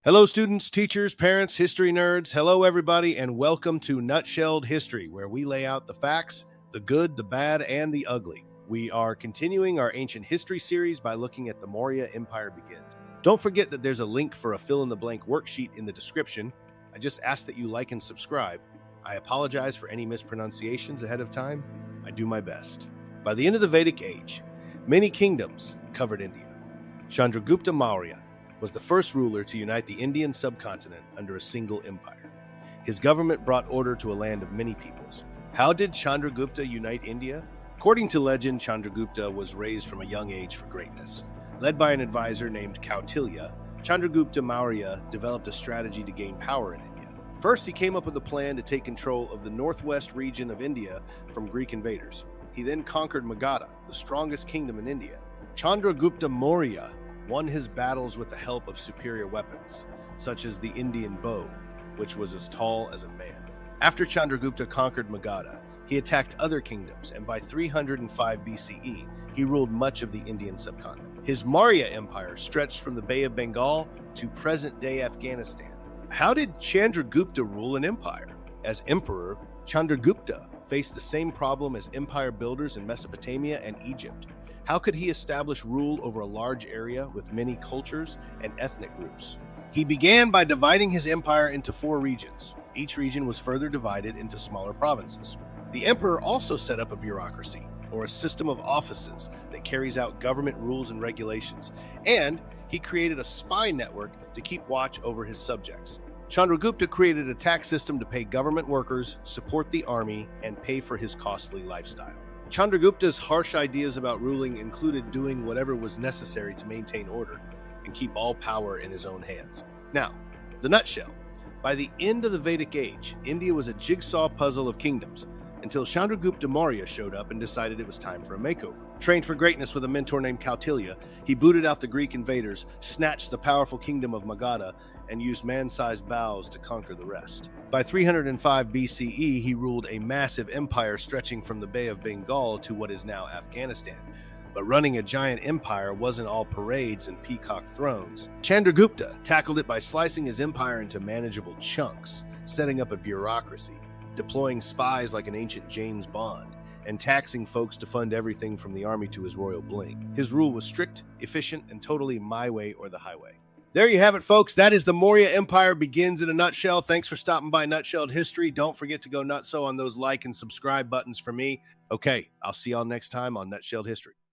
Hello, students, teachers, parents, history nerds. Hello, everybody, and welcome to Nutshelled History, where we lay out the facts, the good, the bad, and the ugly. We are continuing our ancient history series by looking at the Maurya Empire begins. Don't forget that there's a link for a fill-in-the-blank worksheet in the description. I just ask that you like and subscribe. I apologize for any mispronunciations ahead of time. I do my best. By the end of the Vedic Age, many kingdoms covered India. Chandragupta Maurya was the first ruler to unite the Indian subcontinent under a single empire. His government brought order to a land of many peoples. How did Chandragupta unite India? According to legend, Chandragupta was raised from a young age for greatness. Led by an advisor named Kautilya, Chandragupta Maurya developed a strategy to gain power in India. First, he came up with a plan to take control of the northwest region of India from Greek invaders. He then conquered Magadha, the strongest kingdom in India. Chandragupta Maurya won his battles with the help of superior weapons, such as the Indian bow, which was as tall as a man. After Chandragupta conquered Magadha, he attacked other kingdoms, and by 305 BCE, he ruled much of the Indian subcontinent. His Maurya Empire stretched from the Bay of Bengal to present-day Afghanistan. How did Chandragupta rule an empire? As emperor, Chandragupta faced the same problem as empire builders in Mesopotamia and Egypt. How could he establish rule over a large area with many cultures and ethnic groups? He began by dividing his empire into 4 regions. Each region was further divided into smaller provinces. The emperor also set up a bureaucracy, or a system of offices that carries out government rules and regulations, and he created a spy network to keep watch over his subjects. Chandragupta created a tax system to pay government workers, support the army, and pay for his costly lifestyle. Chandragupta's harsh ideas about ruling included doing whatever was necessary to maintain order and keep all power in his own hands. Now, the nutshell. By the end of the Vedic Age, India was a jigsaw puzzle of kingdoms until Chandragupta Maurya showed up and decided it was time for a makeover. Trained for greatness with a mentor named Kautilya, he booted out the Greek invaders, snatched the powerful kingdom of Magadha, and used man-sized bows to conquer the rest. By 305 BCE, he ruled a massive empire stretching from the Bay of Bengal to what is now Afghanistan. But running a giant empire wasn't all parades and peacock thrones. Chandragupta tackled it by slicing his empire into manageable chunks, setting up a bureaucracy, deploying spies like an ancient James Bond, and taxing folks to fund everything from the army to his royal bling. His rule was strict, efficient, and totally my way or the highway. There you have it, folks. That is the Maurya Empire begins in a nutshell. Thanks for stopping by Nutshelled History. Don't forget to go nutso on those like and subscribe buttons for me. Okay, I'll see y'all next time on Nutshelled History.